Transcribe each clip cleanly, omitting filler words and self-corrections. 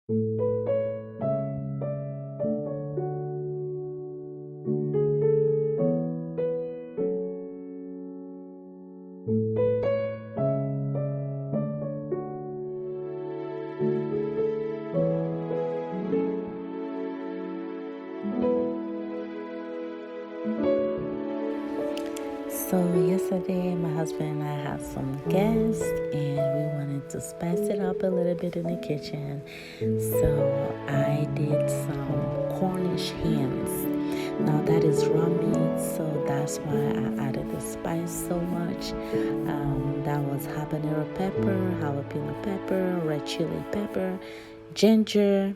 So yesterday, my husband and I had some guests, and we wanted to spice it up a little bit in the kitchen. So I did some Cornish hens. Now that is raw meat, so that's why I added the spice so much. That was habanero pepper, jalapeno pepper, red chili pepper, ginger,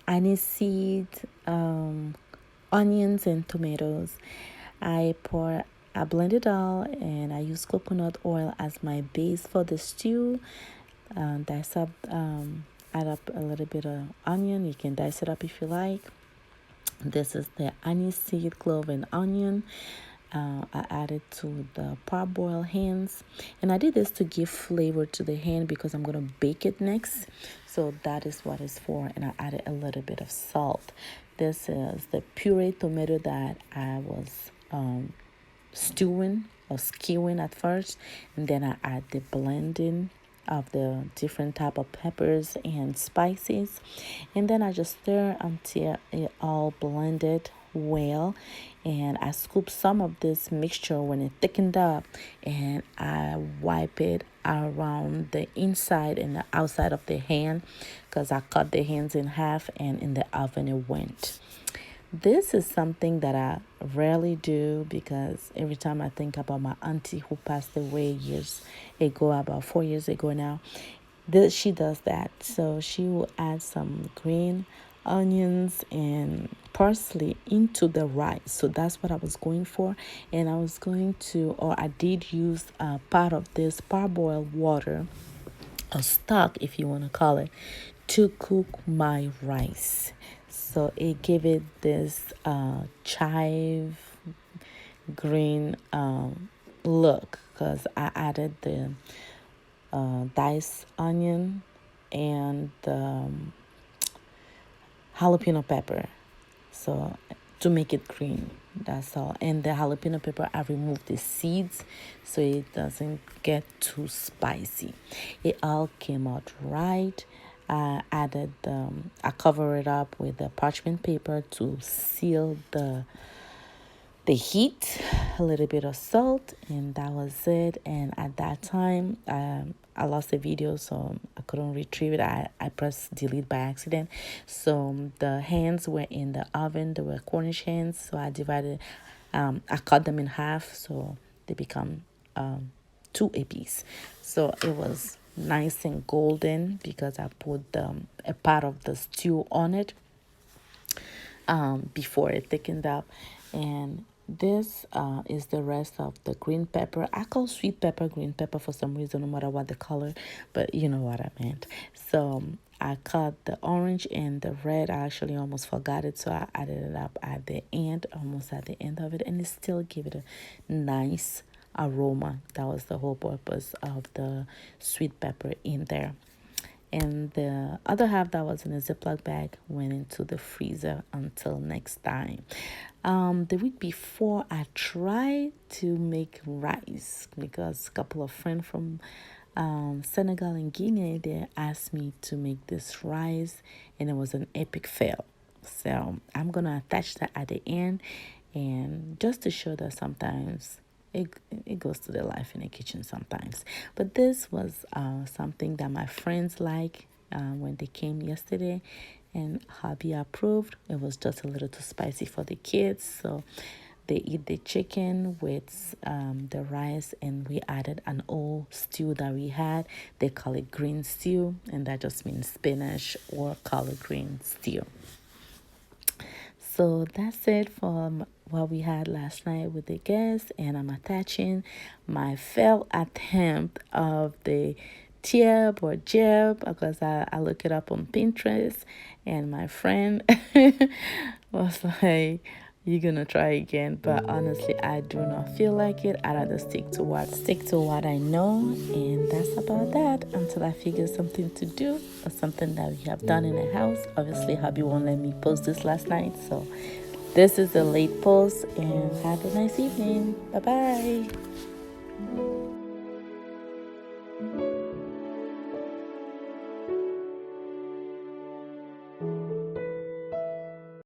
anise seed, onions, and tomatoes. I blend it all, and I use coconut oil as my base for the stew. Dice up, add up a little bit of onion. You can dice it up if you like. This is the anise seed, clove, and onion. I added to the parboiled hens, and I did this to give flavor to the hen because I'm gonna bake it next. So that is what it's for, and I added a little bit of salt. This is the pureed tomato that I was stewing or skewing at first, and then I add the blending of the different type of peppers and spices, and then I just stir until it all blended well. And I scoop some of this mixture when it thickened up, and I wipe it around the inside and the outside of the hand because I cut the hands in half, and in the oven it went. This is something that I rarely do because every time I think about my auntie who passed away years ago, about 4 years ago now, she does that. So she will add some green onions and parsley into the rice. So that's what I was going for. And I was going to, or I did use part of this parboiled water, a stock if you want to call it, to cook my rice. So it gave it this chive green look because I added the diced onion and jalapeno pepper. So to make it green, that's all. And the jalapeno pepper, I removed the seeds so it doesn't get too spicy. It all came out right. I added, I cover it up with the parchment paper to seal the heat, a little bit of salt, and that was it. And at that time, I lost the video, so I couldn't retrieve it. I pressed delete by accident. So the hands were in the oven. They were Cornish hands, so I cut them in half, so they become two a piece. So it was nice and golden because I put a part of the stew on it before it thickened up. And this is the rest of the green pepper. I call sweet pepper green pepper for some reason, no matter what the color, but you know what I meant. So I cut the orange and the red. I actually almost forgot it, so I added it up at the end, almost at the end of it, and it still gave it a nice aroma. That was the whole purpose of the sweet pepper in there. And the other half that was in a Ziploc bag went into the freezer until next time. The week before, I tried to make rice because a couple of friends from Senegal and Guinea, they asked me to make this rice, and it was an epic fail. So I'm going to attach that at the end, and just to show that sometimes it goes to the life in the kitchen sometimes. But this was something that my friends like when they came yesterday, and hubby approved. It was just a little too spicy for the kids, so they eat the chicken with the rice, and we added an old stew that we had. They call it green stew, and that just means spinach or collard green stew. So that's it for what we had last night with the guests, and I'm attaching my failed attempt of the tip or jib because I look it up on Pinterest, and my friend was like, you're gonna try again. But honestly, I do not feel like it. I'd rather stick to what I know, and that's about that until I figure something to do or something that we have done in the house. Obviously, hubby won't let me post this last night, so this is a late post, and have a nice evening. Bye bye.